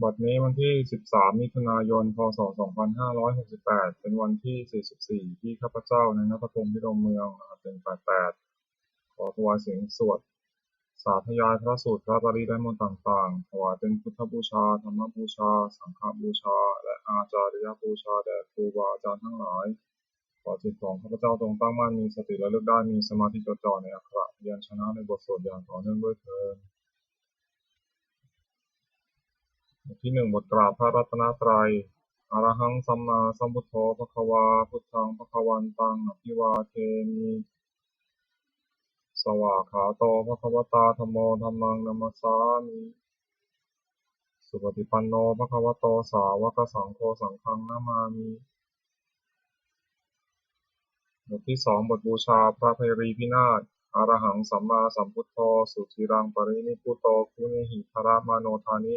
บัดนี้วันที่13มิถุนายนพศ2568เป็นวันที่44ที่ข้าพเจ้าในณพระพรหมพิรมเมือง188ขอถวายเสียงสวดสาธยายพระสูตรพระปริยัติมนต์ต่างๆถวายเป็นพุทธบูชาธรรมบูชาสังฆบูชาและอาจาริยบูชาแด่ครูบาอาจารย์ทั้งหลายขอจิตของข้าพเจ้าจงตั้งมั่นมีสติระลึกได้มีสมาธิจดจ่อในอักขระพยัญชนะในบทสวดอย่างต่อเนื่องด้วยเถิดบทที่1บทกราบพระรัตนตรัยอะระหังสัมมาสัมพุทโธภควาพุทธังภควันตังอภิวาเทมิสวากขาโตภควตาธัมโมธัมมังนัมสสามิสุปฏิปันโนภควโตสาวกสังโฆสังฆังนามามิบทที่2บทบูชาพระเพรีพินาศอะระหังสัมมาสัมพุทโธสุทิรังปรินิพพุโตคุเนหิภรมโนทานิ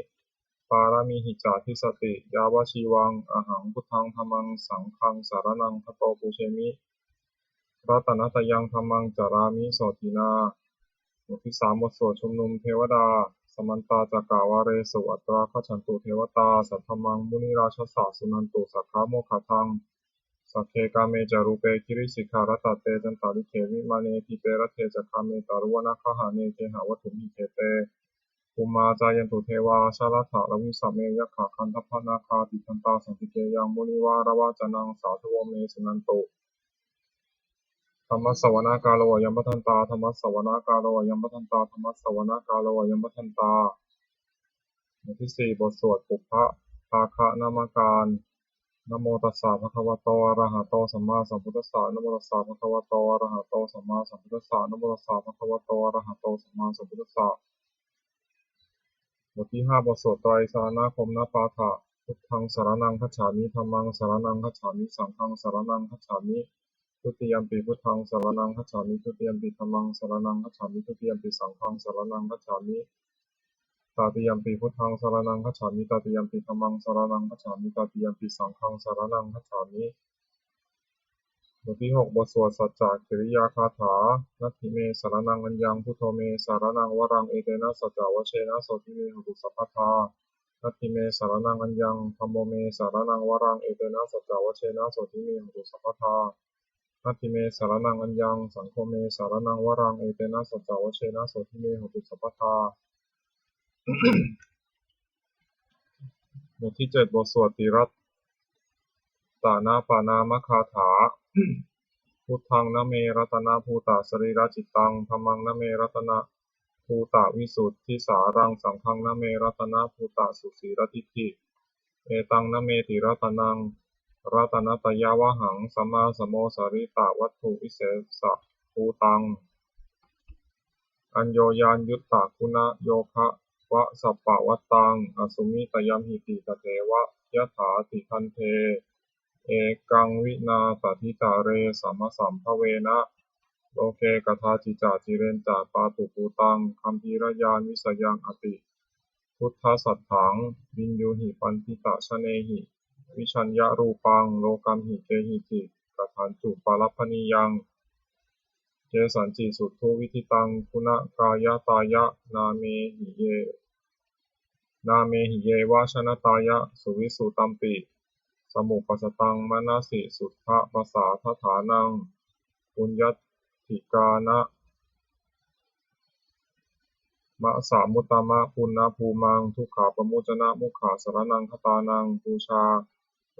ปารามิหิจาทิสติยาวชีวังอะหังพุทธังธัมมังสังฆังสารนังคโตปุเชมิรัตนตยังธัมมังจารามิโสตินาบทที่3บทสวดชุมนุมเทวดาสมันตาจักกาวาเรสุอัตราคัจฉันตุเทวตาสัทธมังมุนิราชสสะสุนันตุสัทธาโมคคทังสัพเพกาเมจารูเปคิริสิกขารตเตจันตาริเขวิมาเนทิเปรเทจักขเมตารุวนาคหาเนเกหาวัตถุมิเขเตภูมาจายันตุเทวาชาลถะลวิสัมเมยัคขะคันทพนาคาติทันตาสันติเกยังมุนิวารวาจนังสาธุโวเมสุนันตุธรรมสสวนากาโลยัมปทันตาธรรมสสวนากาโลยัมปทันตาธรรมสสวนากาโลยัมปทันตาบทที่4บทสวดปุพพะภาคะนามการนะโมตัสสะภะคะวะโตอะระหะโตสัมมาสัมพุทธัสสะนะโมตัสสะภะคะวะโตอะระหะโตสัมมาสัมพุทธัสสะนะโมตัสสะภะคะวะโตอะระหะโตสัมมาสัมพุทธัสสะบทที่5บทสวดไตรสรณคมนปาฐะพุทธังสรณังคัจฉามิธัมมังสรณังคัจฉามิสังฆังสรณังคัจฉามิทุติยัมปิพุทธังสรณังคัจฉามิทุติยัมปิธัมมังสรณังคัจฉามิทุติยัมปิสังฆังสรณังคัจฉามิตาติยัมปิพุทธังสรณังคัจฉามิตาติยัมปิธัมมังสรณังคัจฉามิตาติยัมปิสังฆังสรณังคัจฉามิบทที่6บทสวดสัจจะกิริยาคาถานัตถิเมสรณังอัญญังพุทโธเมสารนังวรังเอเตนะสัจจวเชนะโสติเมหตุสัพพทานัตถิเมสารนังอัญญังธัมโมเมสารนังวรังเอเตนะสัจจวเชนะโสติเมหตุสัพพทานัตถิเมสารนังอัญญังสังโฆเมสารนังวรังเอเตนะสัจจวเชนะโสติเมหตุสัพพทาบทที่7บทสวดติรัตตานาปานามคาถาพุทธังนะเมรัตนาภูตะสรีระจิตตังธัมมังนะเมรัตนาภูตะวิสุทธิสารังสังฆังนะเมรัตนาภูตะสุสีรทิฏฐิเอตังนะเมติรัตนังรัตนตยาวหังสัมมาสัมโมสริตะวัตถุวิเศษภูตังอัญโยยานยุตตะคุณโยคะวะสัปปะวัตตังอสุมิตยัมหิติตเทวะยถาติทันเทเอกังวินาศทิตาเรสัมมสัมภเวนะโลเกกทาจิจาจิเรนจาปาตุปูตังคัมภีรยานวิสยังอติพุทธสัทถังวินยูหิปันติตะชะเนหิวิชัญญรูปังโลกัมหิเกหิจิกทันจุปาลพนิยังเจสัญจิสุทธุวิธิตังคุณกายตายะนาเมหิเยวาชนตายะสุวิสุตัมปิสมุปปัสสตังมนสิสุทธะปัสสาทฐานังปุญญติกานะมะสามุตตมะปุณณภูมังทุกขาปโมจนะมุขาสรนังคตานังปูชา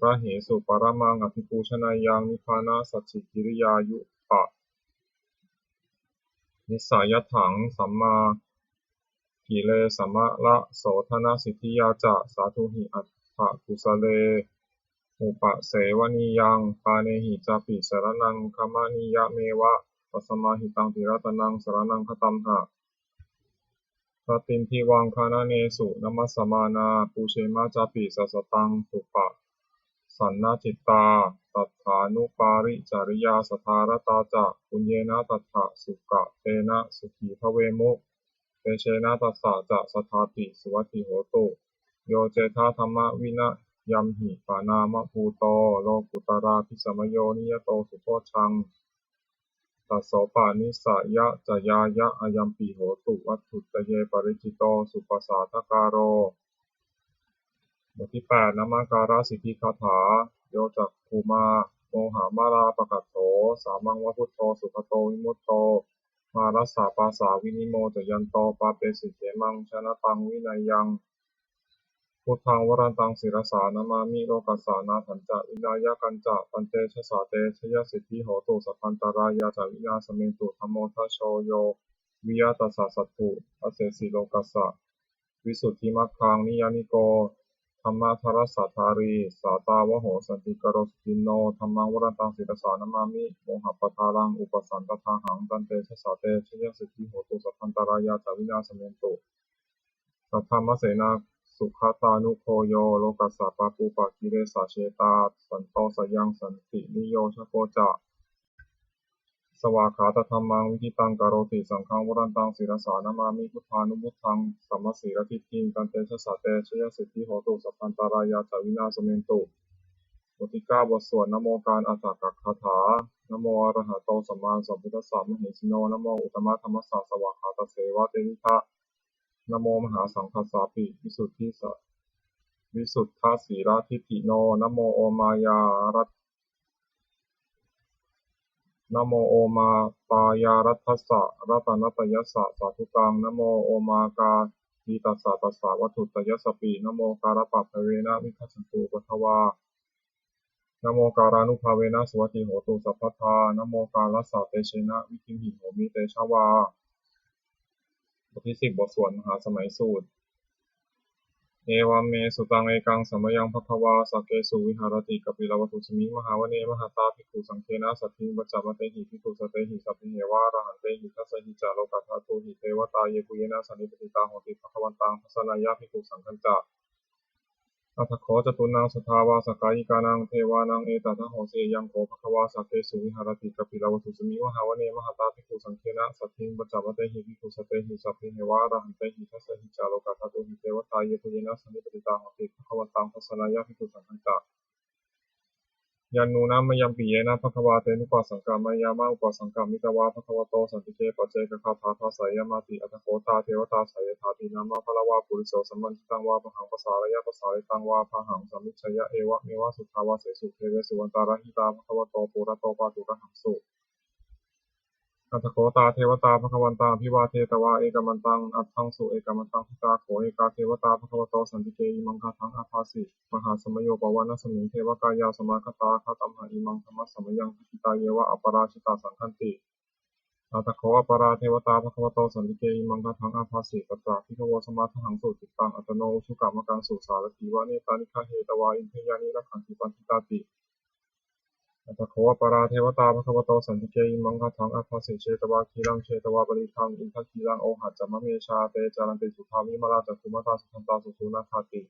ระเหสุปรมังอภิปูชนายังนิพพานะสัจฉิกิริยายุปะนิสสายถังสัมมากิเลสัมมะละโสธนสิทธิยาจะสาธุหิอัตถกุสเลอุปเสวนียังปาเนหิจาปิสรนังคัมมานิยะเมวะปัสมาหิตังติรัตนังสรนังคตัมหะสติมพิวังคานาเนสุนัมมัสสมานาปูเชมาจาปิสัสสตังสุปะสันนาจิตตาตัฏฐานุปาริจาริยาสทารตาจะปุญเยนะตัฏฐะสุกะเตนะสุขีภเวมุเตเชนะตัสสะจะสทาติสุวัตถิโหตุโยเจธาธรรมวินะยัมหิปานามะภูโตโลกุตราภิสมโยนิยโตสุโพชังตัสโสปานิสยะจยายะอายัมปิโหตุวัตถุตเยปริจิโตสุปสาทการโร บทที่8นามาการาสิทธิคาถาโยจักคูมาโมหามาราปะกัตโถสามังวะพุทโธสุขโตวิมุตโตมารัสสาปาสาวินิโมจยันโตปาเปสิเขมังชนะตังวินัยยังพุทธังวรันตังศิรสานามามิโลกัสสานาถันจะวินายะกันจะปันเตชะสาเตชยสิทธิโหตุสัพพันตรายาจาวินาสเมตุธัมโมทัชโชโยวิยตัสสะสัตถุอเสสิโลกัสสะวิสุทธิมัคคังนิยานิโกธรรมะทรัสสะธารีสาตาวโหสันติกโรสตินโนธัมมังวรันตังศิรสานามามิโมหะปทารังอุปสันตทาหังตันเตชะสาเตชยสิทธิโหตุสัพพันตรายาจาวินาสเมตุสัทธรรมเสนาสุขตานุโคโยโลกัสสะปะปูปะกิเลสะเชตาสันโตสยังสันตินิโยชโกจะสวากขาตธัมมังวิทิตังกโรติสังฆังวรันตังศิรสานามามิพุทธานุพุทธังสัมมสีรทิฏฐิกันเตชะสะเตชยสิทธิโหตุสัพพันตารายาจาวินาสเมตุบทที่9บทสวดนะโมการอัตถกคาถานะโมอะระหะโตสัมมาสัมพุทธัสสะมหิสิโนนะโมอุตตมะธรรมสสะสวากขาตเสวะเตนิทะนะโมมหาสังฆสสาปิวิสุทธิสวิสุทธาสีราทิฏฐิโนนะโมโอมายารัตนะโมโอมาปายารัตถัสสะรัตนัตยัสสะสาธุกังนะโมโอมากาทีตัสสะตัสสะวัตถุตยัสสปินะโมการะปะภเวนะวิคัสสันตุปัทวานะโมการานุภาเวนะสวัสดิโหตุสัพพทานะโมกาลัสสะเตเชนะวิคิมหิโหมิเตชะวาบทที่10บทสวดมหาสมัยสูตรเอวัมเมสุตังเอกังสัมมยังภควาสักเกสุวิหารติกัปปิลวัตถุสมิงมหาวเนมหาตาภิกขุสังเฆนะสัทธิวัจจามเตหิภิกขุสเตหิสัพพิเหวะระหันเตหิทัสสหิจาโลกัสสะตุหิเทวตาเยปุเยนะสันนิปติตาโหติภควันตังทัสสนายะภิกขุสังฆัญจะอัตถโขจตุนังสทาวาสกายิกานังเทวานังเอตัทโหเสยังโขภควาสักเกสุวิหารติกัปปิลวัตถุสมิงมหาวเนมหาตาภิกขุสังเฆนะสัทธิวัจจามเตหิภิกขุสเตหิสัพพิเหวะระหันเตหิทัสสหิจาโลกัสสะตุหิเทวตาเยปุเยนะสันนิปติตาโหติภควันตังทัสสนายะภิกขุสังฆัญจะยันนูนะมะยัมปิเยนะภควาเตนุปัสสังกามายามะอุปสังกามิตวาภควโตสันติเกปัจเจกคาถาทัสสยมาติอัตถโคตาเทวตาสายถาตินามาพละวาปุริโสสัมมันตังวาปะหังปสารยะปสาริตังวาพหังสัมมิชยะเอวะเมวะสุทาวาเสสุเทเวสุวันตาระหิตาภควโตปุระโตปาตุระหังสุอัตถโคตาเทวตาภควันตังพิวาเทตวาเอกมันตังอัตถังสุเอกมันตังพิตาโขเอกาเทวตาภควโตสันติเกอิมังคาทังอาภาสิมหาสมโยปวานะสมิงเทวกายาสมาคตาคาตัมหะอิมังธรรมะสมยังพิตาเยวะอปราชิตาสังคันติอัตถโขอปราเทวตาภควโตสันติเกอิมังคาทังอาภาสิตัตตะพิทวสมาทหังสุติตังอัตโนชุกามกังสุสารถีวะเนตานิฆะเหตวาอินเทยานิรักขันติปันติตาติอัตถโขปราเทวตาภควโตสันติเกอิมังคทังอัพพสิเชตวาคีรังเชตวาปริทังอินทคีรังโอหัจจมะเมชาเตจารันติสุทาวิมาราจักขุมตาสุทันตาสุสุนาคาติ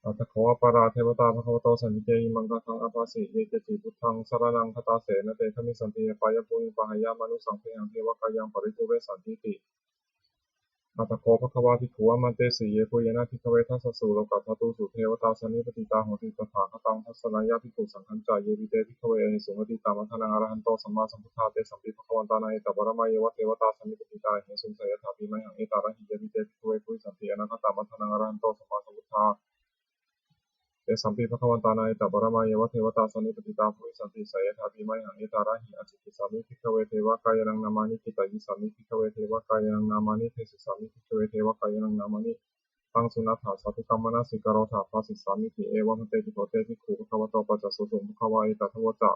อัตถโขปราเทวตาภควโตสันติเกอิมังคทังอัพพสิเยเกจิพุทธังสรณังคตาเสนเตทมิสันติปายปุญปะหายามนุสังเภหังเทวกายังปริปุเรสันติติอัตถโคภควาภิกขุมันเตสีเยปุเยนะภิกขเวทัสสสุโลกัสสตุสุเทวตาสนิปติตาโหติตถาคตังทัสสนายะภิกขุสังฆัญจายเยวิเตภิกขเวอหิสุงติตามัทนังอรหันโตสัมมาสัมพุทธาเตสัมปิภควันตานัยตปรมาเยวะเทวตาสนิปติตาเหสุงสยถาภิมัยหังเอตาระหิเยวิเตภิกขเวปุริสันติอนาคตามัทนังอรหันโตสัมมาสัมพุทธาเตสัมปิภควันตานัยตปรมาเยวะเทวตาสนิปติตาปุริสันติสยถาภิมัยหังเอตาระหิอจิกิสามิภิกขเวเทวกายนังนามานิกิตายิสามิภิกขเวเทวกายนังนามานิเทศิสามิภิกขเวเทวกายนังนามานิ ตังสุนัตถาสัพพกรรมนาสิกโรธาภาสิสามิติเอวะมเตติโกเตติขุภควโตปัจจสุสุภควายตัทวจะ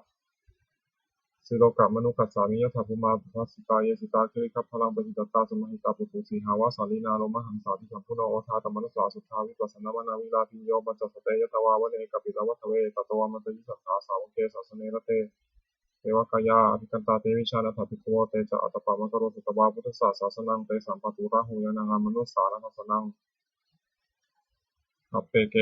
สิโลกะมนุกัสสามิยถาภูมาภาสิตาเยสิตาคิริคัพพลังปฏิตัตตาสมหิตาปุตุสีหาวาสาลีนาโลมหังสาธิสัมพุโนโอทาตมนุสาสุทธาวิปัสสนามนาวิลาภิโยปัจจสเตยตวาวเนกปิลวัตเวตตวามันตยิสัทธาสาวเกสสเนรเตเทวกายาอภิกันตาเตวิชานาถาภิกขวเตจะอัตตปะมะกโรสุตบาพุทธศาสสนังเตสัมปตุระหูยานังมนุสสานัสสนังอัปเปเก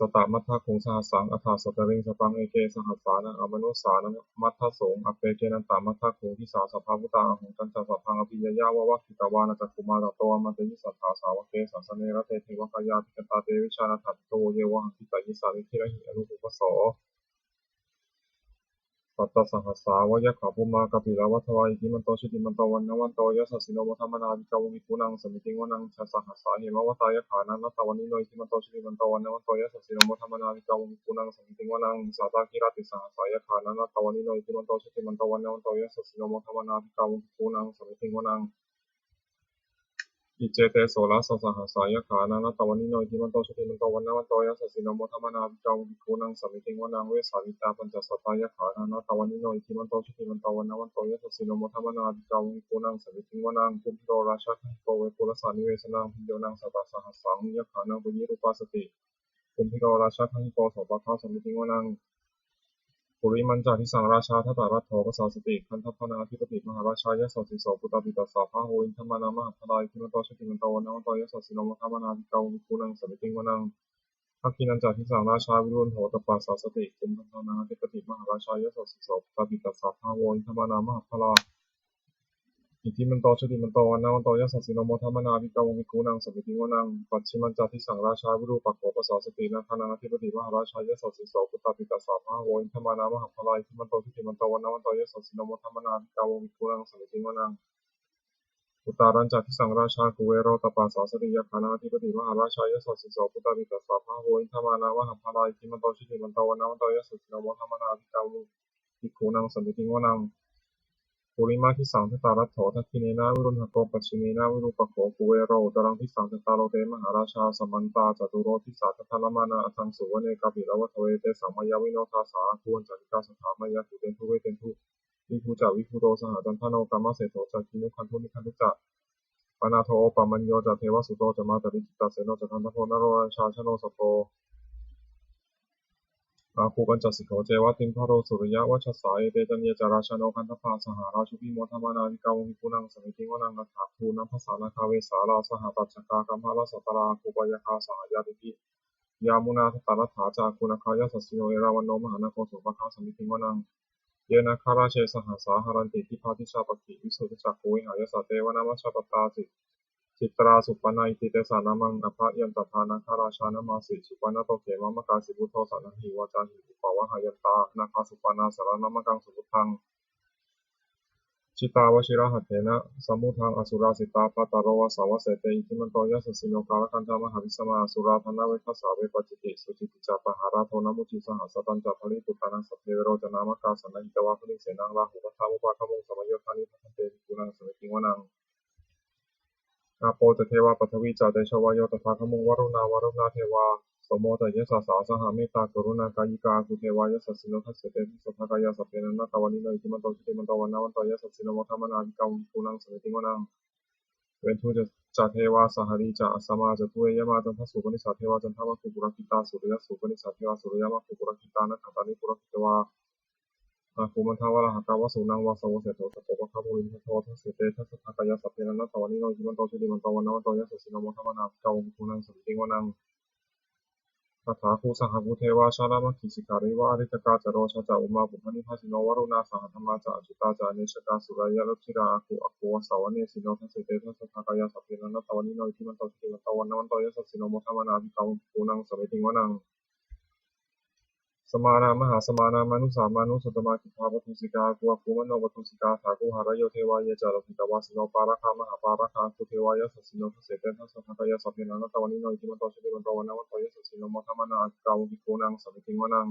สตมัทธคุงสหัสสังอัฏฐาสตริงสตังเอเกสหัสสานังอมนุสสานังมัทธสงอเปเกนันตามัทธคุงทิสาสัพพะพุตตาหุงกันจัสสัพพังอภิยยาวะวะคิตาวานะจักขุมาตโตอมันเตยิสัทธาสาวกเกสัสเนระเตเทวกายาภิกันตาเตวิชานาถาภิกขโวเยวะหังคิตายิสานิทิระหิอนุปุปโส สัตตสหัสสาวยะขาภูมากปิลวัฏวายอิมันโตชุติมันโตวันนวันโตยะสัสสิโนมทัมมนาวิกาวมิกุนังสมิติงวนังชะสหัสสาเหมวตายะขานันตวันนิโนอิมันโตชุติมันโตวันนวันโตยะสัสสิโนมทัมมนาวิกาวมิกุนังสมิติงวนังสัตตกิรติสหัสสายะขานันตวันนิโนอิมันโตชุติมันโตวันนวันโตยะสัสสิโนมทัมมนาวิกาวมิกุนังสมิติงวนังอิเจเตโสรัสสหัสสายะขานันตวันนิโนอิมันโตชุติมันโตวันนวันโตยะสัสสิโนมทัมมนาวิกาวมิกุนังสมิติงวนังเวสาวิตาปัญจสัตตายะขานันตวันนิโนอิมันโตชุติมันโตวันนวันโตยะสัสสิโนมทัมมนาวิกาวมิกุนังสมิติงวนังปุถิโรราชะโกเวปุรสานิเวสนังพิโยนังสัตตสหัสสังยะขานังปุญิรูปาสติปุถิโรราชะโกโสปะทาสมิติงวนังปุริมันจาทิสังราชาทัตตารัตโถภาษาสติคันทัพพนาธิปติมหาราชายะสสิโสปุตตปิตัสสะพะโหอินทมานามหาพลายคิมันโตชติมันโตวันนวันโตยะสสิโนมทัมมนาวิกาวมิกุนังสมิติงวนังทักขินันจาทิสังราชาวิรุณโหตปัสสะสติกุมพันธนาธิปติมหาราชายะสสิโสปุตตปิตัสสะพะโหอินทมานามหาพลายอิทิมันโตชติมันโตวันนวันโตยะสสิโนมทัมมนาวิกาวมิกุนังสมิติงวนังปัจฉิมันจาทิสังราชาวิรูปักโขปัสสะสตินาคานาธิปติมหาราชายะสสิโสปุตตปิตัสสะพะโหอินทมานามหาพลายอิทิมันโตชติมันโตวันนวันโตยะสสิโนมทัมมนาวิกาวมิกุนังสมิติงวนังอุตารัญจาทิสังราชากุเวโรตปัสสะสติยาคานาธิปติมหาราชายะสสิโสปุตตปิตัสสะพะโหอินทมานามหาพลายอิทิมันโตชติมันโตวันนวันโตยะสสิโนมทัมมนาวิกาวมิกุนังสมิติงวนังปุริมาทิสังทตารัตโถทักขิเนนะวิรุณหโกปัจฉิเนนะวิรูปโขกุเวโรตรังทิสังทตาโลเตมหาราชาสมันตาจตุโรทิสาทัทธลมานาอทังสุวเนกาปิลวัฏเวเตสัมมายาวิโนทาสาคุวันจันติกาสถามายาตุเตนทุเวเตนทุวิภูจาวิภูโรสหจันทโนกามเสโถจักขินุคันทุนิคันทุจะปนาโทโอปมัญโยจะเทวสุโตจะมาตริจิตตเสโนจะทันทโพนโรราชาชโนสโพอาคูปัญจสิกโขเจวะติมพโรสุริยะวัชสาเอเตจันเยจาราชโนคันทภาสหาราชุพิโมทมานาวิกาวมิกุนังสมิติงวนังกัถาภูนัมภาษานาคาเวสาราสหตัจจกากัมภาลสัตตราคูปยคาสหายาติปิยามุนาทตารัฐาจาคุณคายาสสิโนเอราวันโนมหานาโคสุปะคาสมิติงวนังเยนะคาราเชสหสาหารันติทิพาทิชาปกิวิสุทธิจักขุวิหายาสเตวนามัชฌปตาสิจิตราสุปนาอิติเตสานามังอภะยันตถานาคาราชานามาสิสุปนาโตเขมะมะกาสิพุทโธสานังหิวาจาหิอุปาวะหายันตานาคาสุปนาสารนามะกังสุพุทธังจิตาวชิระหัตเถนะสัมมุทังอสุราสิตาปัตตโรวะสาวะเสเตอิทิมันโตยะสสิโนกาลคันธามหาวิสมาอสุราธนาเวคัสสาเวปจิติสุจิติจาปหาราโทนมุจิสหัสตันจัพลิปุตตานังสัพเพโรจนามะกาสันนิตวะพลิเสนังราหุปัฏฐามุปาคมุงสมัยโยธานิพันเตกุนังสมิติงวนังอาโปจะเทวาปัทวีจาเตชวายโยตถาคมุงวรุณาวรุณาเทวาสมโมทยสสาสหเมตตากรุณากายิกาคุเทวายสสิโนทัสเสเตทิสัทธกายาสัพเพนันนาตวันนิโนอิติมันโตชิติมันโตวันนาวันโตยสสิโนโมทัมมนาวิกามุกุนังสมิติงวนังเวนทุจะเทวาสหรีจะอัสสมาจะทุเอยมาจันทสุปนิสัทเทวาจันทมัคคุปุรกิตาสุริยสุปนิสัทเทวาสุริยมัคคุปุรกิตานะขันตานิปุรกิตวาอาภูมันทาวะหากาวสุนังวาสวเสโตตโตปะคามุลินทโททัสเสเตทัสสะกายาสัพเพนันนาตวันนิโนอิติมันโตชิติมันโตวันนาวันโตยสสิโนโมทัมมนาวิกามุกุนังสมิติงวนังคาถาคูสหภูเทวาชาลามะขิสิการิวาอริตกาจโรชาจาอุมาบุพนิภาสิโนวรุณาสหธรรมาจาอจุตาจาเนชกาสุรายะลชิราอาคูอาคูวสาวเนสิโนทัสเสเตทัสสะกายาสัพเพนันนาตวันนิโนอิติมันโตชิติมันโตวันนาวันโตยสสิโนโมทัมมนาวิกามุกุนังสมิติงวนังสมานามหาสมานามานุสามานุสุตมาคิภาปทุสิกากุอาคูมโนปทุสิกาถากุหารโยเทวายะจารพิตวาสิโนปาราคามหาปาราคาคุเทวายะสัสสิโนทัสเสเตทัสสะกายาสัพเพนันนาตวันนิโนอิติมันโตชิติมันโตวันนาวันโตยสสิโนโมทัมมนาวิกามุกุนังสมิติงวนัง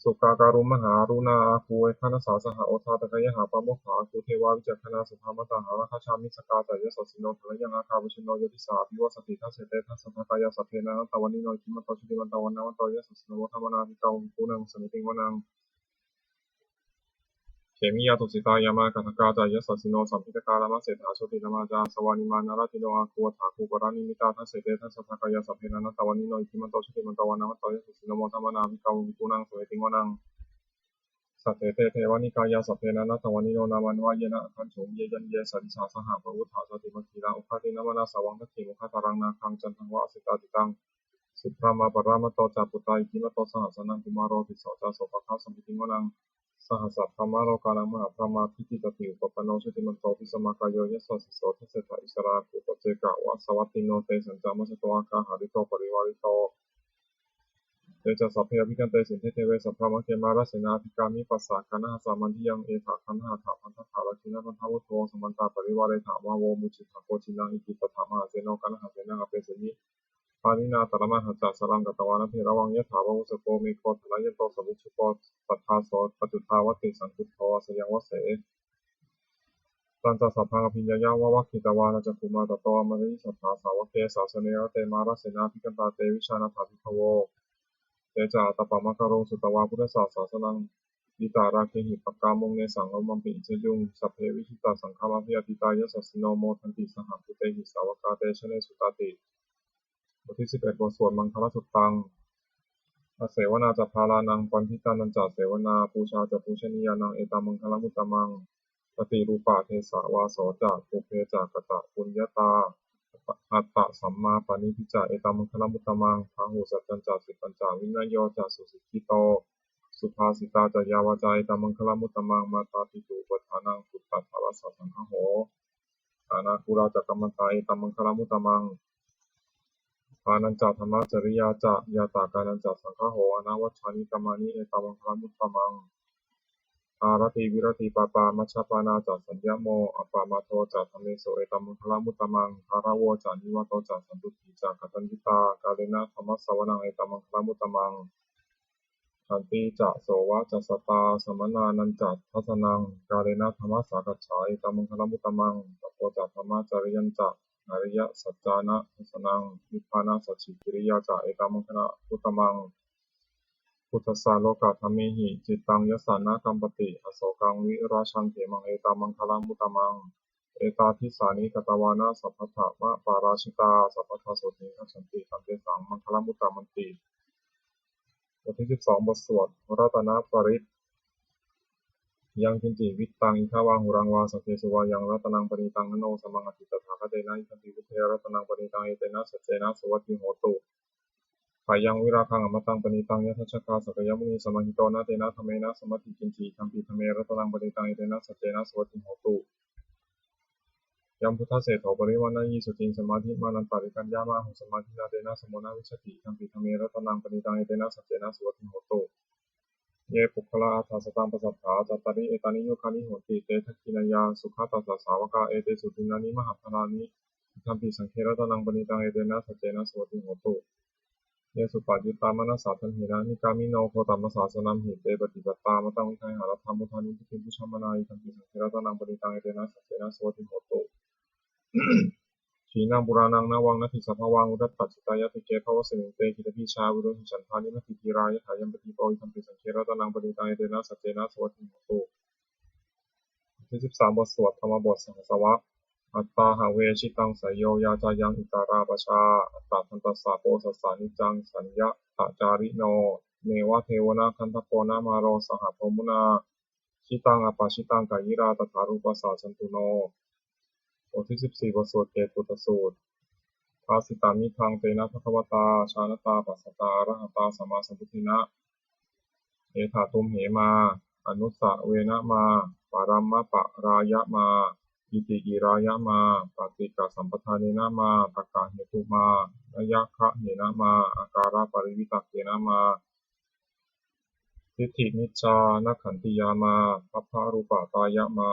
สุกาการุมหารุณาอาคูเอคานาสาสหโอทาตะกยหาปะโมขาคูเทวาวิจักขณาสุภามตาหาราคาชามิสกาจายสสิโนทะยังอาคาวิชิโนโยติสาภิวสติทัสเสเตทัสสะกายาสัพเพนันตวันนิโนอิติมันโตชิติมันโตวันนาวันโตยสสิโนโมทัมมนาวิกามุกุนังสมิติงวนังเขมิยาตุสิตายามากาทกาจายสสิโนสัมพิตกาลามะเสถาโชตินามาจาสวานิมานาราติโนอาคูถาคูปรานิมิตาทัสเสเตทัสสะกายาสัพเพนันตวันนิโนอิติมันโตชิติมันโตวันนาวันโตยสสิโนโมทัมมนาวิกามุกุนังสมิติงวนังสัตเตเทวานิกายาสัพเพนันตวันนิโนนามันวายนะคันโฉมเยยันเยสันสาสหะปวุฒาสติมัคคีลาอุคาตินามนาสวังทัคขิมุขตารังนาคังจันทังวะอสิตาติตังสุพรามาปรามโตจาปุตตาอิติมโตสหัสนังกุมารโรติโสจาโสภคาสัมปิติงวนังสหัสสัพพมาโลกาลังมหาพระมาพิติตติอุปปโนชติมันโตพิสมากายโยยสสิโสทัสเสถาอิสราคุปเจกะวะสวัตติโนเตสัญจามสโตอาคาหาริโตปริวาริโต เตจัสสัพเพอภิกันเตสินเทเทเวสัพพะมะเกมาราเสนาภิกามิปัสสะคณะสามันทิยังเอถาคันหาถาพันธถาลชินะพันธวุโธสมันตาปริวาเรถาวาโวมุจิตาโกจินังอิติปถามหาเสโนกันหาเสนังอเปสนิปานินาตระมหัจจสรังกตวานะเพระวังยะถาวะอุสโกเมโคทลายโตสมุชุโกปัฏฐาโสปัจจุทาวติสังคุตโตสยังวเสตันจัสสัพพังอภิญญายาวะวัคคิตวานะจักขุมาตโตอมริสัทธาสาวกเกสาสเนระเตมาราเสนาภิกันตาเตวิชานาถาภิกขโวเตจาตปะมะคารงสุตวาพุทธศาสสนังดิตาราเคหิปกามงเนสังอมัมปิอิเจยุงสัพเพวิชิตาสังฆามาภิยติตายะสัสสิโนโมทันติสหพุเตหิสาวกาเตชะเนสุตติบทที่11บทสวดมังคลสุตตังอเสวนาจะพาลานังปันทิตานันจะเสวนาปูชาจะปูชนียานังเอตามังคลมุตตมังปฏิรูปาเทสาวาโสจะปุเพจากตะปุญญาตาอัตตะสัมมาปานิพิจาเอตามังคลมุตตมังพาหุสัจจันจะสิปัญจาวินัยโยจะสุสิกิโตสุภาสิตาจะยาวาจาเอตามังคลมุตตมังมาตาปิตุปทานังปุตตะภารสัสังฆโหอานาคุราจะกัมมันตาเอตามังคลมุตตมังปานัญจธรรมจริยาจะยาตากานัญจสังฆโหอนาวัชฌานิกามานิเอตามังคลมุตตมังอารติวิรติปาปามัชฌปานาจะสัญญโมอปามาโทจะธรรมเมโสเอตามังคลมุตตมังคาราวโจะนิวัตโตจะสันตุติจะกตัญญิตากาเลนะธรรมสสวนังเอตามังคลมุตตมังขันติจะโสวะจะสตาสมนานันจัตทัสนังกาเลนะธรรมสากัจฉาเอตามังคลมุตตมังตโพจะธรรมจริยัญจะอริยสัจจานะทัสนังนิพพานะสัจฉิกิริยาจะเอตามังคลมุตตมังพุทธสาโลกาธรรมิหิจิตตังยสสานะกัมปติอโศกังวิราชังเถมังเอตามังคลมุตตมังเอตาทิสานิกตวานะสัพพะทะมะปาราชิตาสัพพะทะโสติทัสสันติตัมเตสังมังคลมุตตมันติบทที่12บทสวดรัตนปริตยังกินจิวิตตังอิทาวาหุรังวาสเกสุวายังรัตนังปณิตังนโนสมังอธิตถาคเตนะอิทันติวุเทรัตนังปณิตังเอเตนะสัจเจนะสวัสดิโหตุขายยังวิราคังอมตังปณิตังยทัชชกาสักยมุนีสมังหิโตนะเตนะธรรมเมนะสมัติกินจิทัมปีธรรมเมรัตนังปณิตังเอเตนะสัจเจนะสวัสดิโหตุยัมพุทธเศรษฐปริวานายีสุจิงสมาธิมานันตาริกัญญามาหุสมาธินาเตนะสมุนาวิชติทัมปีธรรมเมรัตนังปณิตังเอเตนะสัจเจนะสวัสดิโหตุเยปุคลาทัสตังปัสสัทธาจัตตาริเอตานิโยคานิโหติเตทักขินายาสุขาตัสสะสาวกาเอเตสุตินานิมหาพลานิทัมปีสังเครัตนังปณิตังเอเตนะสัจเจนะสวัสดิโหตุเยสุปาจิตตามนัสสะทันหิรานิกามิโนโคตัมมสสาสนัมหิเตปฏิปัตตามตังวิทัยหารัตถามุทานิพิพุชามนาอิทัมปีสังเครัตนังปณิตังเอเตนะสัจเจนะสวัสดิโหตุขีนังปุรานังนาวังนัตถิสัพพวังอุดัตตัจิตายะติเกภวสมิงเตกิตพิชาวิโรหิฉันทานิมัตติกีรายะถายัมปติโกอิทัมปิสังเครัตนังปณิตังเอเตนะสัจเจนะสวัสดิโหตุที่13บทสวดธรรมบทสังสวะอัตตาหาเวชิตังสยโยยาจายังอิตาราปชาอัตตาทันตัสสะโปสัสสานิจังสัญญะตะจาริโนเนวะเทวนาคันทโปนามาโรสหพมุนาชิตังอปาชิตังกายิราตถารุปัสสะสันตุโนบทที่14บทสวดเกตุตสูตรภาสิตามิทังเตนะภควตาชานตาปัสสตาอรหตาสัมมาสัมพุทธินะเอถาตุมเหมาอนุสสะเวนะมาปารัมมะปะรายะมาอิติกิรายะมาปฏิกะสัมปทาเนนะมาตกะเหตุมานยะคะเหนะมาอาการะปริวิตกเกนะมาทิฏฐินิจจานักขันติยามาภัพพารูปตายะมา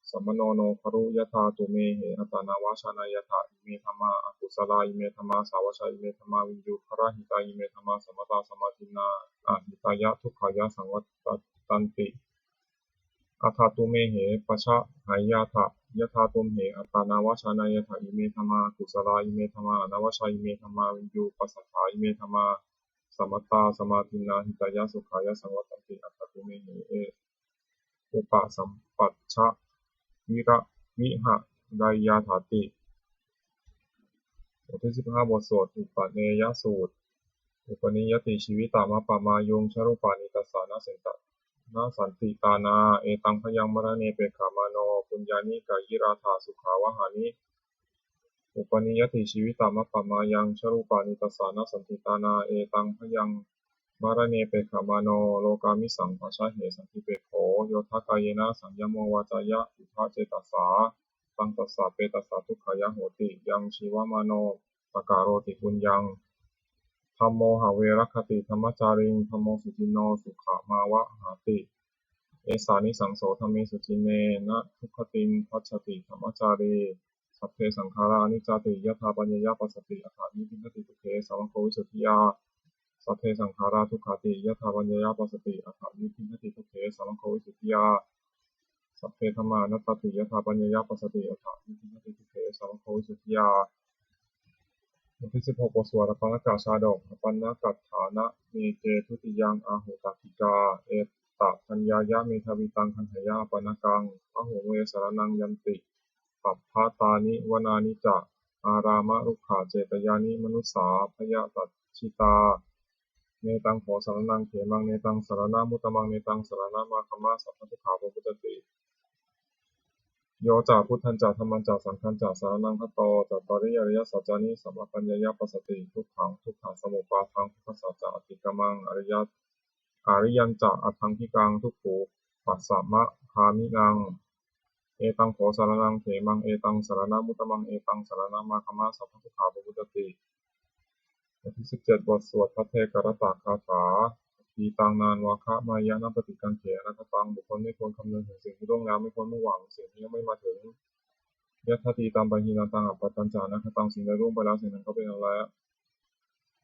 สัมมโนโนครุยถาตุเมเหอัตานาวาชานายถาอิเมธัมมาอกุศลาอิเมธัมมาสาวชาอิเมธัมมาวินยูคระหิตาอิเมธัมมาสมตาสมาธินาอหิตายะทุกขายะสังวัตตันติอัฏฐตุเมเหปชะหายาถะยถาตุมเหอัตตานาวชานายถะอิเมธัมมากุศลาอิเมธัมมาอนาวชาอิเมธัมมาวินยูปัสสัทธาอิเมธัมมาสมตาสมาธินาหิตายะสุขายะสังวัตตันติอัฏฐตุเมเหอุปสัมปัชชะวิระวิหะไดยาถาติบทที่15บทสวดอุปเนยสูตรอุปนิยติชีวิตามะปะมายุงชรุปานิตัสสานะเสนตะนาสันติตานาเอตังพยังมรเนเปขามโนปุญญานิกายิราธาสุขาวหานิอุปนิยติชีวิตามะปะมายังชรุปานิตัสสานะสันติตานาเอตังพยังมรเนเปขามโนโลกามิสังภาชาเหสันติเปโขโยทากายนะสัญญโมวาจายะอุทาเจตัสสาตังตัสสะเปตัสสะทุกขายะโหติยังชีวมโนปการโรติปุญญัง ธัมโมหเวรคติธรรมจาริงธัมโมสุจินโนสุขมาวะหาติเอสานิสังโสธัมเมสุจินเนนะทุกขติงคัจฉติธรรมจารีสัพเพสังขารานิจจติยถาปัญญยปัสสติอัฏฐานิพิทติทุเขสาวโควิสุทธิยาสัพเพสังขาราทุกขติยถาปัญญยปัสสติอัฏฐานิพิทติทุเขสาวโควิสุทธิยาสัพเพธัมมานัตติยถาปัญญยปัสสติอัฏฐานิพิทติทุเขสาวโควิสุทธิยาบทที่16บทสวดอปันนกชาดกอปันนกัฏฐานะเมเจทุติยังอาหุตักิกาเอตทัญญายะเมทวิตังคันธยาปนกังพหุเวสรนังยันติปัปพาตานิวนานิจะอารามรุขขาเจตยานิมนุสสาพยาตัชิตาเนตังโขสรนังเขมังเนตังสรณามุตตมังเนตังสรณามาคัมมะสัพพทุกขาภพุทธติโยจาพุทธันจาธัมมัญจาสังฆัญจาสารนังคโตจัตตาริอริยสัจจานิสัมมาปัญญายปัสสติทุกขังทุกขังสมุปบาทังทุกขสัจจะอติกมังอริยัญจะอัตถังคิกังทุกขุปัสสะมะคามินังเอตังโขสารนังเขมังเอตังสารณามุตตมังเอตังสารนามาคัมมะสัพพทุกขาภพุทธติบทที่17บทสวดพระเทกรตคาถาทีตังนานวาคะมายะนปฏิกังเขนะคตังบุคคลไม่ควรคำนึงถึงสิ่งที่ล่วงแล้วไม่ควรมุ่งหวังสิ่งที่ยังไม่มาถึงยะทัตติตามปะหีนาตังอัปปตัญจานะคตังสิ่งใดล่วงไปแล้วสิ่งนั้นก็เป็นอันแล้ว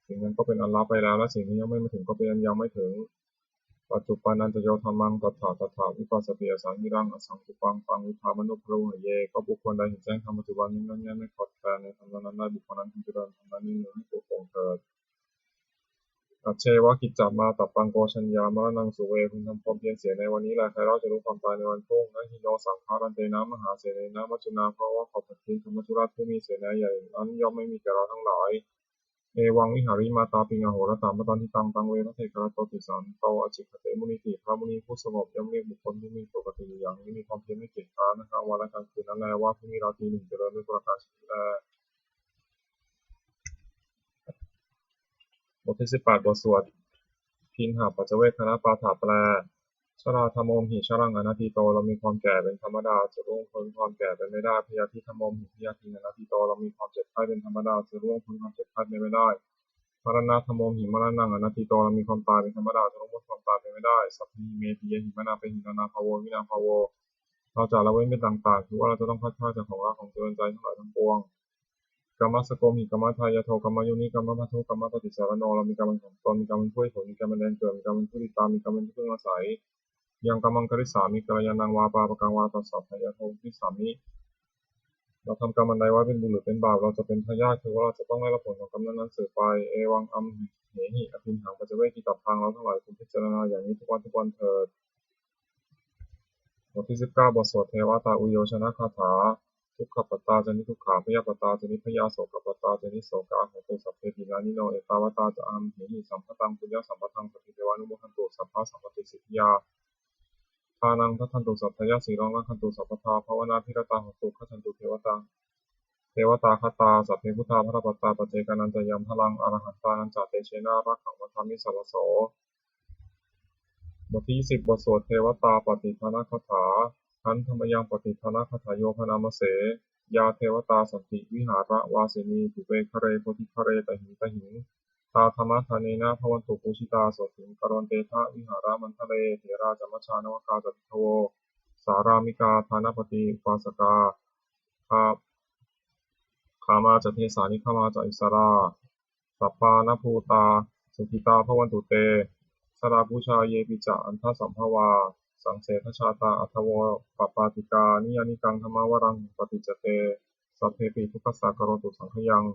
สิ่งนั้นก็เป็นอันลับไปแล้วและสิ่งที่ยังไม่มาถึงก็เป็นอันยังไม่ถึงปัจจุบันนันจะโยธรรมังตถาวิปัสสติอสังหิรังอสังคุปังปังวิภามนุพรุหเยก็บุคคลใดเห็นแจ้งธรรมปัจจุบันนี้นั้นแย้ไม่ขอดแคลนในธรรมนั้นได้บุคคลนั้นจึงเจริญธรรมนั้นนี้ให้ปกครองเถิดอัจเชวะกิจจามาตัปปังโกชัญญามรณังสุเวพึงทำความเพียรเสียในวันนี้แหละใครเราจะรู้ความตายในวันพรุ่งนั้นหิโนสังขารันเตนะมหาเสนนะมัจจุนาเพราะว่าขอบพิณธรรมธุรัตผู้มีเสนาใหญ่นั้นย่อมไม่มีแก่เราทั้งหลายเอวังวิหาริมาตาปิงอโหรตามตันทิตังตังเวนะเทกรโตติสันโตอจิคเตมุนิติพระมุนีผู้สงบย่อมเรียกบุคคลที่มีปกติอย่างนี้มีความเพียรไม่เกียจคร้านนะครับวันและกลางคืนนั้นแลว่าผู้มีราตรีหนึ่งเจริญด้วยประการฉะนั้นบทที่18บทสวดพินหาปัจเจเวคคณะปาฐาแปลชราธรรมโมหิชรังอนัตติโตเรามีความแก่เป็นธรรมดาจะร่วงพ้นความแก่เป็นไม่ได้พยาธิธรรมโมหิพยาธิอนัตติโตเรามีความเจ็บไข้เป็นธรรมดาจะร่วงพ้นความเจ็บไข้เป็นไม่ได้มรณะธรรมโมหิมรณังอนัตติโตเรามีความตายเป็นธรรมดาจะร่วงพ้นความตายเป็นไม่ได้สัพพิเมติเยหิมนาเป็นหินาภาโววินาภาโวเราจะละเว้นเป็นต่างๆคือว่าเราจะต้องพัดพลาดจากของรักของเจริญใจทั้งหลายทั้งปวงกรรมสโกมิกรรมทายาโทกรรมยุนิกรรมพัทโทกรรมปฏิสารโนเรามีกรรมของตนมีกรรมเป็นผู้ให้ผลมีกรรมเป็นแดนเกิดมีกรรมเป็นผู้ติดตามมีกรรมเป็นผู้พึ่งอาศัยยังกรรมังคริสามิกัลยาณังวาปาปะกังวาตัสสะพยาโททิสามิเราทำกรรมอันใดไว้เป็นบุญหรือเป็นบาปเราจะเป็นทายาทคือว่าเราจะต้องได้รับผลของกรรมนั้นสืบไปเอวังอัมเหหิอภินหังปัจเจเวกิตับพังเราทั้งหลายควรพิจารณาอย่างนี้ทุกวันเถิดบทที่19บทสวดเทวตาอุโยชนะคาถาทุกขปัตตาจนิทุกขาพยาปัตตาจนิพยาโสกปัตตาจนิโสกาโหตุสัพเพตินานิโนเอตาวตาจะอัมเหหิสัมภตังปุญญสัมปทังสติเทวานุโมหันตุสัพพะสัมปติสิทธิยาทานังทัทันตุสัพพยาสีรังรักขันตุสัพพทาภาวนาพิรตาหตุขันตุเทวตาคตาสัพเพพุทธาพระปัตตาปเจกานันจะยมพลังอรหันตานันจเตเชนารักขังวัฏามิสารโสบทที่20บทสวดเทวตาปฏิภาณคาถาขันธรรมยังปฏิภาณคาถาโยพนามเสยาเทวตาสันติวิหาระวาสินีปุเวคะเรโพธิคะเรตหิงตาธรรมทาเนนะภวันตุปูชิตาโสติงกรวันเตทะวิหาระมันทะเลเถราจมัชชานวกาจติโทสารามิกาธานปฏิปาสกาคาขามาจะเทสานิขามาจะอิสราสัปปานภูตาสุขิตาภวันตุเตสราภูชาเยปิจะอันทสัมภวาสังเสทชาตาอัทโวปปาติกานิยานิกังธรรมวรังปฏิจเตสัพเพปิทุกขสากโรตุสังขยัง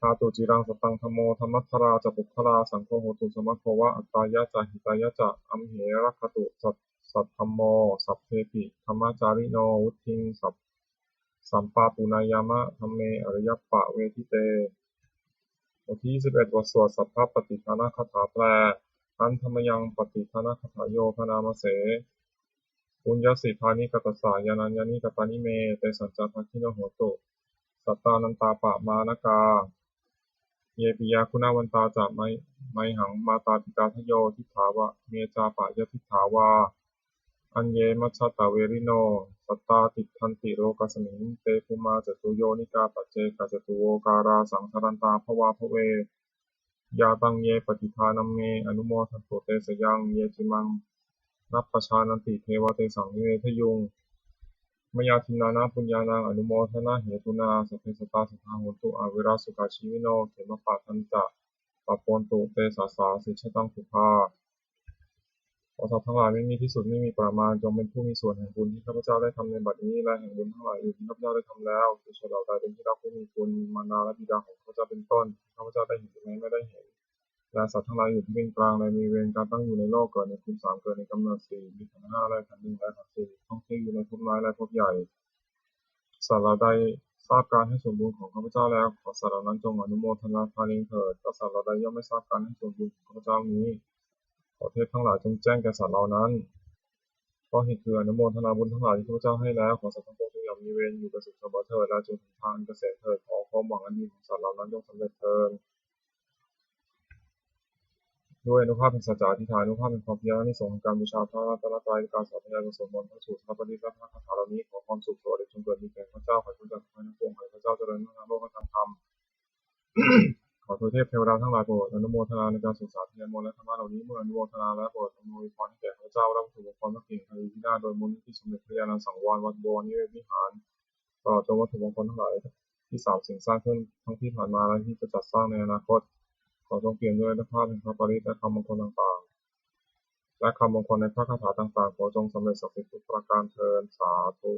ธาตุจิรังสตังธรรมโมธรรมัทราจะปุคลาสังโฆโหตุสมัคโควะอัตตายะจะหิตายะจะอัมเหรัคตุสัตธรรมโมสัพเพปิธรรมจาริโนวุทิงสัมปาปุนายามะธัมเมอริยปะเวทิเตบทที่21บทสวดสัพพะปฏิภาณคาถาแปลขันธรรมยังปฏิภาณคาถาโยพนามเสปุญญสิทธานิกตัสสะยานัญญานิกตานิเมเตสัจจทัคขิโนโหตุสัตตานันตาปะมานกาเยปิยาคุณาวันตาจะไมหังมาตาปิตาทโยทิฏฐาวะเมจาปะยทิฏฐาวาอัญเยมัชฌตเวริโนสัตตาติทันติโรกัสมิงเตภูมาจตุโยนิกาปัจเจกจตุโวการาสังสรันตาภวาภเว ยาตังเยปฏิภานัมเมอนุโมทันโตเตสยังเยจิมังนัปปชานันติเทวะเตสังเวทยุงมยาทินานาปุญญานังอนุโมทนาเหตุนาสัพเพสตตาสัทธาโหตุอาวิราสุขาชีวิโนเขมปะทันจะปะปนตุเตสาสาสิชตังสุภาขอสัตว์ทั้งหลายไม่มีที่สุดไม่มีประมาณจงเป็นผู้มีส่วนแห่งบุญที่ข้าพเจ้าได้ทำในบัดนี้และแห่งบุญทั้งหลายอื่นที่ข้าพเจ้าได้ทำแล้วคือชนเหล่าใดเป็นที่รักผู้มีคุณมารดาและบิดาของข้าพเจ้าเป็นต้นข้าพเจ้าได้เห็นหรือไม่ได้เห็นและสัตว์ทั้งหลายอยู่ที่เป็นกลางและมีเวรการตั้งอยู่ในโลกเกิดในภูมิสามเกิดในกำเนิดสี่มีขันธ์ห้าและขันธ์หนึ่งและขันธ์สี่ท่องเที่ยวอยู่ในภพน้อยและภพใหญ่สัตว์เหล่าใดทราบการให้ส่วนบุญของข้าพเจ้าแล้วขอสัตว์เหล่านั้นจงอนุโมทนาภาลิงเถิดและสัตว์เหล่าใดย่อมไม่ทราบการให้ส่วนบุญของข้าพเจ้านี้ขอเทพทั้งหลายจงแจ้งแก่สัตว์เหล่านั้นเพราะเหตุคืออนุโมทนาบุญทั้งหลายที่ข้าพเจ้าให้แล้วขอสัตว์ทั้งปวงจงอย่ามีเวรอยู่กับสุขเสมอเถิดและจงถึงทางเกษตรเถิดขอความหวังอันดีของสัตว์เหล่านั้นจงสำเร็จเถิดด้วยอนุภาพแห่งสัจจะอธิษฐานอนุภาพแห่งความเพียรและนิสงส์แห่งการบูชาพระรัตนตรัยการสาธยายบทสวดมนต์พระสูตรพระปฏิบัติพระคาถาเหล่านี้ขอความสุขสวัสดิ์จงเกิดมีแก่ข้าพเจ้าขอให้คุณจักรพรรดิทั้งปวงขอให้ข้าพเจ้าเจริญทั้งโลกและทั้งธรรม ขอเทวเทพเทวดาทั้งหลายโปรดอนุโมทนาในการศึกษาเทียนมนต์และธรรมะเหล่านี้เมื่ออนุโมทนาและโปรดอำนวยพรให้แก่ข้าพเจ้าและวัตถุมงคลทั้งสิ่งทั้งที่ได้โดยมูลนิธิสมเด็จพระญาณสังวรวัดบัวนิเวศวิหารตลอดจนวัตถุมงคลทั้งหลายที่สามสิ่งสร้างขึ้นทั้งที่ผ่านมาและที่จะจัดสร้างในอนาคตขอทรงเปลี่ยนด้วยอนุภาพแห่งพระปริตและคำมงคลต่างๆและคำมงคลในพระคาถาต่างๆขอจงสำเร็จศักดิ์สิทธิ์ทุกประการเทอญสาธุ